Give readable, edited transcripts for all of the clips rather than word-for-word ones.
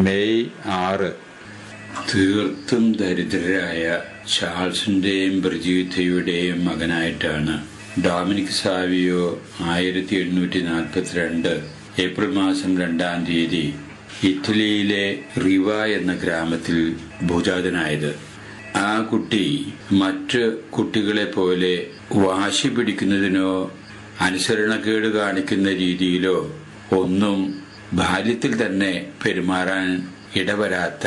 May 6 തീർത്തും ദരിദ്രരായ ചാൾസിന്റെയും ബ്രിജീത്തയുടെയും മകനായിട്ടാണ് Dominic Savio 1742 April മാസം 2-ാം തീയതി ഇറ്റലിയിലെ റിവ എന്ന ഗ്രാമത്തിൽ ഭൂജാതനായത്. ആ കുട്ടി മറ്റ് കുട്ടികളെ പോലെ വാശി പിടിക്കുന്നതിനോ അനുസരണക്കേട് കാണിക്കുന്ന രീതിയിലോ ഒന്നും ബാല്യത്തിൽ തന്നെ പെരുമാറാൻ ഇടവരാത്ത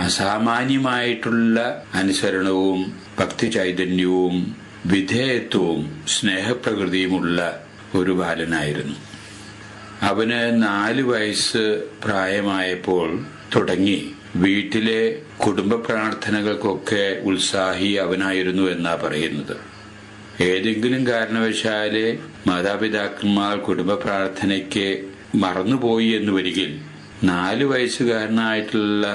അസാമാന്യമായിട്ടുള്ള അനുസരണവും ഭക്തി ചൈതന്യവും വിധേയത്വവും സ്നേഹപ്രകൃതിയുമുള്ള ഒരു ബാലനായിരുന്നു. അവന് 4 വയസ്സ് പ്രായമായപ്പോൾ തുടങ്ങി വീട്ടിലെ കുടുംബ പ്രാർത്ഥനകൾക്കൊക്കെ ഉത്സാഹി അവനായിരുന്നു എന്നാ പറയുന്നത്. ഏതെങ്കിലും കാരണവശാല് മാതാപിതാക്കന്മാർ കുടുംബ പ്രാർത്ഥനയ്ക്ക് മറന്നുപോയി എന്ന് വരികിൽ 4 വയസ്സുകാരനായിട്ടുള്ള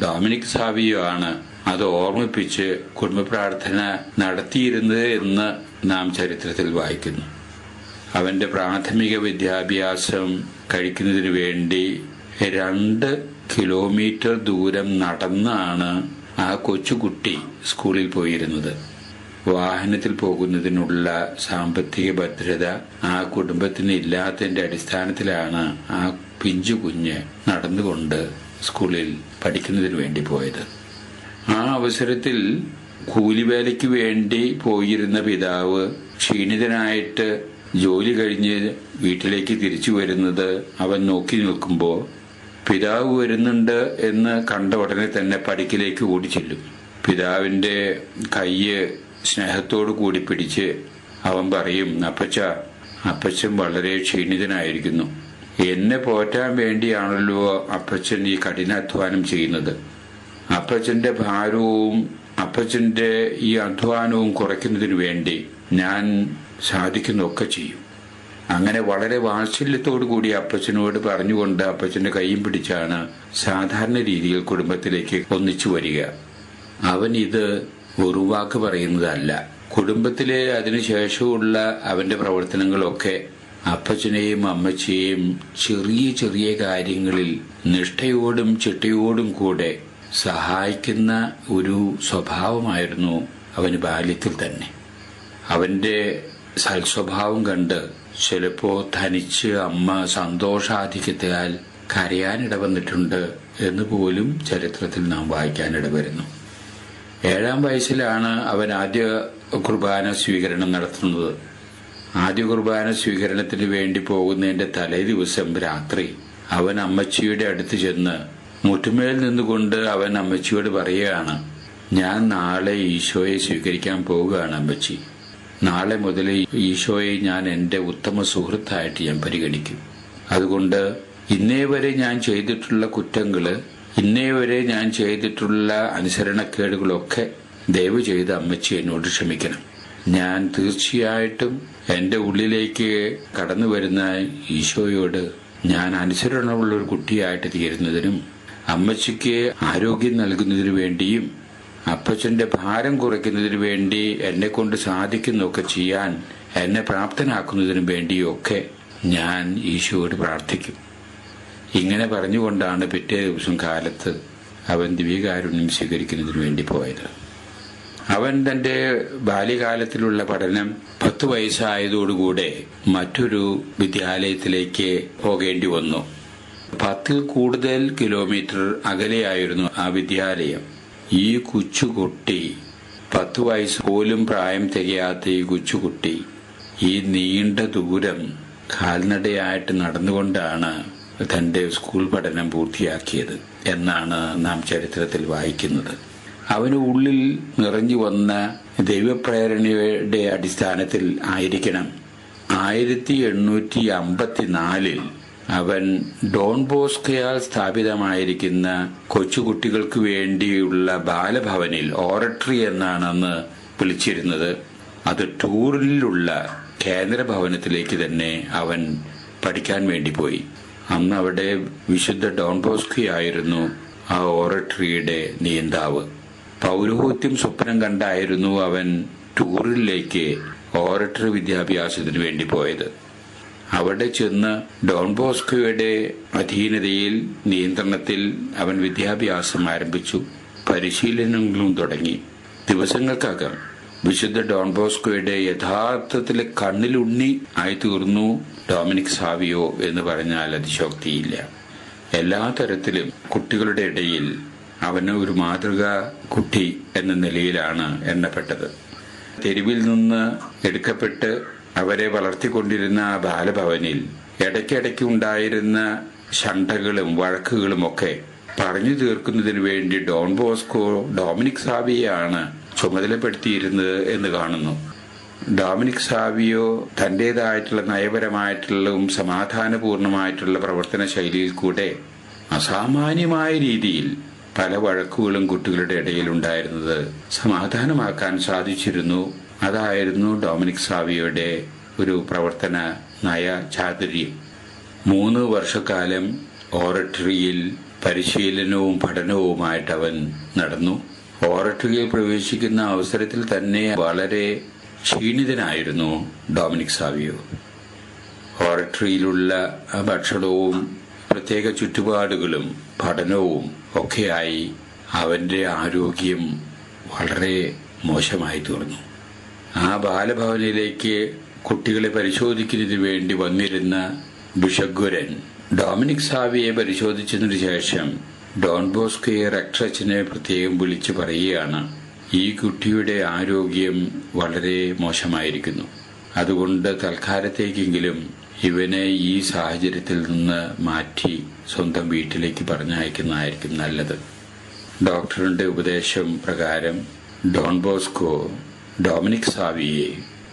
ഡൊമിനിക് സാവിയോ ആണ് അത് ഓർമ്മിപ്പിച്ച് കുടുംബ പ്രാർത്ഥന നടത്തിയിരുന്നത് എന്ന് നാം ചരിത്രത്തിൽ വായിക്കുന്നു. അവന്റെ പ്രാഥമിക വിദ്യാഭ്യാസം കഴിക്കുന്നതിന് വേണ്ടി 2 കിലോമീറ്റർ ദൂരം നടന്നാണ് ആ കൊച്ചുകുട്ടി സ്കൂളിൽ പോയിരുന്നത്. വാഹനത്തിൽ പോകുന്നതിനുള്ള സാമ്പത്തിക ഭദ്രത ആ കുടുംബത്തിന് ഇല്ലാത്തതിന്റെ അടിസ്ഥാനത്തിലാണ് ആ പിഞ്ചു കുഞ്ഞ് നടന്നുകൊണ്ട് സ്കൂളിൽ പഠിക്കുന്നതിന് വേണ്ടി പോയത്. ആ അവസരത്തിൽ കൂലിവേലയ്ക്ക് വേണ്ടി പോയിരുന്ന പിതാവ് ക്ഷീണിതനായിട്ട് ജോലി കഴിഞ്ഞ് വീട്ടിലേക്ക് തിരിച്ചു വരുന്നത് അവൻ നോക്കി നിൽക്കുമ്പോൾ പിതാവ് വരുന്നുണ്ട് എന്ന് കണ്ട ഉടനെ തന്നെ പടിക്കിലേക്ക് ഓടിച്ചെല്ലും. പിതാവിന്റെ കയ്യ് സ്നേഹത്തോടു കൂടി പിടിച്ച് അവൻ പറയും, അപ്പച്ചൻ വളരെ ക്ഷീണിതനായിരിക്കുന്നു. എന്നെ പോറ്റാൻ വേണ്ടിയാണല്ലോ അപ്പച്ചൻ ഈ കഠിനാധ്വാനം ചെയ്യുന്നത്. അപ്പച്ചന്റെ ഭാരവും അപ്പച്ചന്റെ ഈ അധ്വാനവും കുറയ്ക്കുന്നതിനു വേണ്ടി ഞാൻ സാധിക്കുന്നൊക്കെ ചെയ്യും. അങ്ങനെ വളരെ വാത്സല്യത്തോടു കൂടി അപ്പച്ചനോട് പറഞ്ഞുകൊണ്ട് അപ്പച്ചന്റെ കൈയും പിടിച്ചാണ് സാധാരണ രീതിയിൽ കുടുംബത്തിലേക്ക് ഒന്നിച്ചു വരിക. അവൻ ഇത് ഒരു വാക്ക് പറയുന്നതല്ല. കുടുംബത്തിലെ അതിനുശേഷമുള്ള അവന്റെ പ്രവർത്തനങ്ങളൊക്കെ അപ്പച്ചനെയും അമ്മച്ചയെയും ചെറിയ ചെറിയ കാര്യങ്ങളിൽ നിഷ്ഠയോടും ചിട്ടയോടും കൂടെ സഹായിക്കുന്ന ഒരു സ്വഭാവമായിരുന്നു അവന് ബാല്യത്തിൽ തന്നെ. അവന്റെ സൽസ്വഭാവം കണ്ട് ചിലപ്പോ തനിച്ച് അമ്മ സന്തോഷാധിക്യത്താൽ കരയാനിട വന്നിട്ടുണ്ട് എന്ന് പോലും ചരിത്രത്തിൽ നാം വായിക്കാനിടവരുന്നു. 7-ാം വയസ്സിലാണ് അവൻ ആദ്യ കുർബാന സ്വീകരണം നടത്തുന്നത്. ആദ്യ കുർബാന സ്വീകരണത്തിന് വേണ്ടി പോകുന്നതിന്റെ തലേ ദിവസം രാത്രി അവൻ അമ്മച്ചിയുടെ അടുത്ത് ചെന്ന് മുട്ടുമേൽ നിന്നുകൊണ്ട് അവൻ അമ്മച്ചിയോട് പറയുകയാണ്, ഞാൻ നാളെ ഈശോയെ സ്വീകരിക്കാൻ പോവുകയാണ് അമ്മച്ചി. നാളെ മുതൽ ഈശോയെ ഞാൻ എന്റെ ഉത്തമ സുഹൃത്തായിട്ട് ഞാൻ പരിഗണിക്കും. അതുകൊണ്ട് ഇന്നേ വരെ ഞാൻ ചെയ്തിട്ടുള്ള കുറ്റങ്ങള്, ഇന്നേ വരെ ഞാൻ ചെയ്തിട്ടുള്ള അനുസരണക്കേടുകളൊക്കെ ദയവ് ചെയ്ത് അമ്മച്ചി എന്നോട് ക്ഷമിക്കണം. ഞാൻ തീർച്ചയായിട്ടും എന്റെ ഉള്ളിലേക്ക് കടന്നു വരുന്ന ഈശോയോട് ഞാൻ അനുസരണമുള്ള ഒരു കുട്ടിയായിട്ട് തീരുന്നതിനും അമ്മച്ചിക്ക് ആരോഗ്യം നൽകുന്നതിനു വേണ്ടിയും അപ്പച്ചന്റെ ഭാരം കുറയ്ക്കുന്നതിനു വേണ്ടി എന്നെ കൊണ്ട് സാധിക്കുന്നൊക്കെ ചെയ്യാൻ എന്നെ പ്രാപ്തനാക്കുന്നതിനു വേണ്ടിയൊക്കെ ഞാൻ ഈശോയോട് പ്രാർത്ഥിക്കും. ഇങ്ങനെ പറഞ്ഞുകൊണ്ടാണ് പിറ്റേ ദിവസം കാലത്ത് അവൻ ദിവ്യകാരുണ്യം സ്വീകരിക്കുന്നതിന് വേണ്ടി പോയത്. അവൻ തന്റെ ബാല്യകാലത്തിലുള്ള പഠനം 10 വയസ്സായതോടുകൂടെ മറ്റൊരു വിദ്യാലയത്തിലേക്ക് പോകേണ്ടി വന്നു. 10-ൽ കൂടുതൽ കിലോമീറ്റർ അകലെയായിരുന്നു ആ വിദ്യാലയം. ഈ കൊച്ചുകുട്ടി, 10 വയസ്സ് പോലും പ്രായം തികയാത്ത ഈ കൊച്ചുകുട്ടി ഈ നീണ്ട ദൂരം കാൽനടയായിട്ട് നടന്നുകൊണ്ടാണ് തന്റെ സ്കൂൾ പഠനം പൂർത്തിയാക്കിയത് എന്നാണ് നാം ചരിത്രത്തിൽ വായിക്കുന്നത്. അവന് ഉള്ളിൽ നിറഞ്ഞു വന്ന ദൈവപ്രേരണയുടെ അടിസ്ഥാനത്തിൽ ആയിരിക്കണം 1854 അവൻ ഡോൺ ബോസ്കയാൽ സ്ഥാപിതമായിരിക്കുന്ന കൊച്ചുകുട്ടികൾക്ക് വേണ്ടിയുള്ള ബാലഭവനിൽ, ഓറട്ടറി എന്നാണ് അന്ന് വിളിച്ചിരുന്നത്, അത് ടൂറിലുള്ള കേന്ദ്രഭവനത്തിലേക്ക് തന്നെ അവൻ പഠിക്കാൻ വേണ്ടി പോയി. അന്ന് അവിടെ വിശുദ്ധ ഡോൺ ബോസ്കയായിരുന്നു ആ ഓറട്ടറിയുടെ നിയന്താവ്. പൗരോഹിത്യം സ്വപ്നം കണ്ടായിരുന്നു അവൻ ടൂറിലേക്ക് ഓറട്ടറി വിദ്യാഭ്യാസത്തിന് വേണ്ടി പോയത്. അവിടെ ചെന്ന് ഡോൺ ബോസ്കോയുടെ അധീനതയിൽ, നിയന്ത്രണത്തിൽ അവൻ വിദ്യാഭ്യാസം ആരംഭിച്ചു. പരിശീലനങ്ങളും തുടങ്ങി. ദിവസങ്ങൾക്കകം വിശുദ്ധ ഡോൺ ബോസ്കോയുടെ യഥാർത്ഥത്തിലെ കണ്ണിലുണ്ണി ആയി തീർന്നു ഡൊമിനിക് സാവിയോ എന്ന് പറഞ്ഞാൽ അതിശോക്തിയില്ല. എല്ലാ തരത്തിലും കുട്ടികളുടെ ഇടയിൽ അവന് ഒരു മാതൃകാ കുട്ടി എന്ന നിലയിലാണ് എണ്ണപ്പെട്ടത്. തെരുവിൽ നിന്ന് എടുക്കപ്പെട്ട് അവരെ വളർത്തിക്കൊണ്ടിരുന്ന ആ ബാലഭവനിൽ ഇടയ്ക്കിടയ്ക്ക് ഉണ്ടായിരുന്ന ശണ്ഠകളും വഴക്കുകളും ഒക്കെ പറഞ്ഞു തീർക്കുന്നതിന് വേണ്ടി ഡോൺ ബോസ്കോ ഡൊമിനിക് സാവിയെയാണ് ചുമതലപ്പെടുത്തിയിരുന്നത് എന്ന് കാണുന്നു. ഡൊമിനിക് സാവിയോ തന്റേതായിട്ടുള്ള നയപരമായിട്ടുള്ളതും സമാധാനപൂർണമായിട്ടുള്ള പ്രവർത്തന ശൈലിയിൽ കൂടെ അസാമാന്യമായ രീതിയിൽ പല വഴക്കുകളും കുട്ടികളുടെ ഇടയിൽ ഉണ്ടായിരുന്നത് സമാധാനമാക്കാൻ സാധിച്ചിരുന്നു. അതായിരുന്നു ഡൊമിനിക് സാവിയോയുടെ ഒരു പ്രവർത്തന നയ ചാതുര്യം. 3 വർഷക്കാലം ഓറട്ടറിയിൽ പരിശീലനവും പഠനവുമായിട്ട് അവൻ നടന്നു. ഓറട്ടറിയിൽ പ്രവേശിക്കുന്ന അവസരത്തിൽ തന്നെ വളരെ ക്ഷീണിതനായിരുന്നു ഡൊമിനിക് സാവിയോ. ഓറട്ടറിയിലുള്ള ഭക്ഷണവും പ്രത്യേക ചുറ്റുപാടുകളും പഠനവും ഒക്കെയായി അവന്റെ ആരോഗ്യം വളരെ മോശമായി തീർന്നു. ആ ബാലഭവനിലേക്ക് കുട്ടികളെ പരിശോധിക്കുന്നതിന് വേണ്ടി വന്നിരുന്ന ബിഷഗ്വരൻ ഡൊമിനിക് സാവിയെ പരിശോധിച്ചതിനു ശേഷം ഡോൺ ബോസ്കോയെ റെക്ടറച്ചനെ പ്രത്യേകം വിളിച്ചു പറയുകയാണ്, ഈ കുട്ടിയുടെ ആരോഗ്യം വളരെ മോശമായിരിക്കുന്നു. അതുകൊണ്ട് തൽക്കാലത്തേക്കെങ്കിലും ഇവനെ ഈ സാഹചര്യത്തിൽ നിന്ന് മാറ്റി സ്വന്തം വീട്ടിലേക്ക് പറഞ്ഞയക്കുന്നതായിരിക്കും നല്ലത്. ഡോക്ടറിന്റെ ഉപദേശം പ്രകാരം ഡോൺ ബോസ്കോ ഡൊമിനിക് സാവിയെ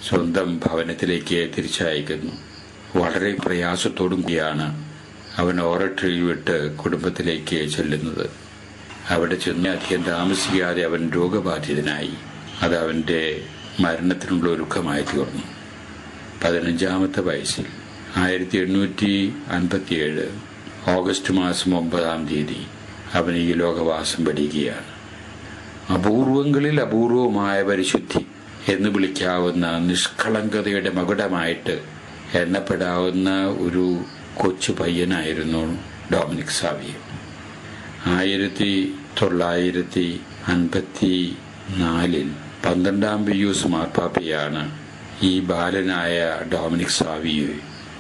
സ്വന്തം ഭവനത്തിലേക്ക് തിരിച്ചയക്കുന്നു. വളരെ പ്രയാസത്തോടും കൂടിയാണ് അവൻ ഓറട്ടറിയിൽ വിട്ട് കുടുംബത്തിലേക്ക് ചെല്ലുന്നത്. അവിടെ ചെന്ന് അധികം താമസിക്കാതെ അവൻ രോഗബാധിതനായി. അത് അവന്റെ മരണത്തിനുള്ള ഒരുക്കമായി തീർന്നു. 15ാമത്തെ വയസ്സിൽ 1857 ഓഗസ്റ്റ് മാസം 9-ാം തീയതി അവൻ ഈ ലോകവാസം വെടിയുകയാണ്. അപൂർവങ്ങളിൽ അപൂർവമായ പരിശുദ്ധി എന്ന് വിളിക്കാവുന്ന നിഷ്കളങ്കതയുടെ മകുടമായിട്ട് എണ്ണപ്പെടാവുന്ന ഒരു കൊച്ചു പയ്യനായിരുന്നു ഡൊമിനിക് സാവിയോ. 1954 12ാം പിയൂസ് മാർപ്പാപ്പയാണ് ഈ ബാലനായ ഡൊമിനിക് സാവിയെ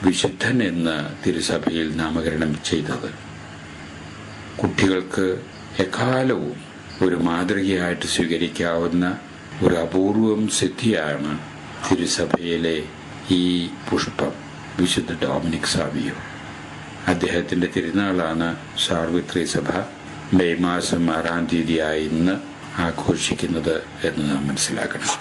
വിശുദ്ധൻ എന്ന് തിരുസഭയിൽ നാമകരണം ചെയ്തത്. കുട്ടികൾക്ക് എക്കാലവും ഒരു മാതൃകയായിട്ട് സ്വീകരിക്കാവുന്ന ഒരു അപൂർവം സിദ്ധിയാണ് തിരുസഭയിലെ ഈ പുഷ്പം, വിശുദ്ധ ഡൊമിനിക് സാവിയോ. അദ്ദേഹത്തിന്റെ തിരുനാളാണ് സാർവത്രിക സഭ മെയ് മാസം 6-ാം തീയതിയായി ഇന്ന് ആഘോഷിക്കുന്നത് എന്ന് നാം മനസ്സിലാക്കണം.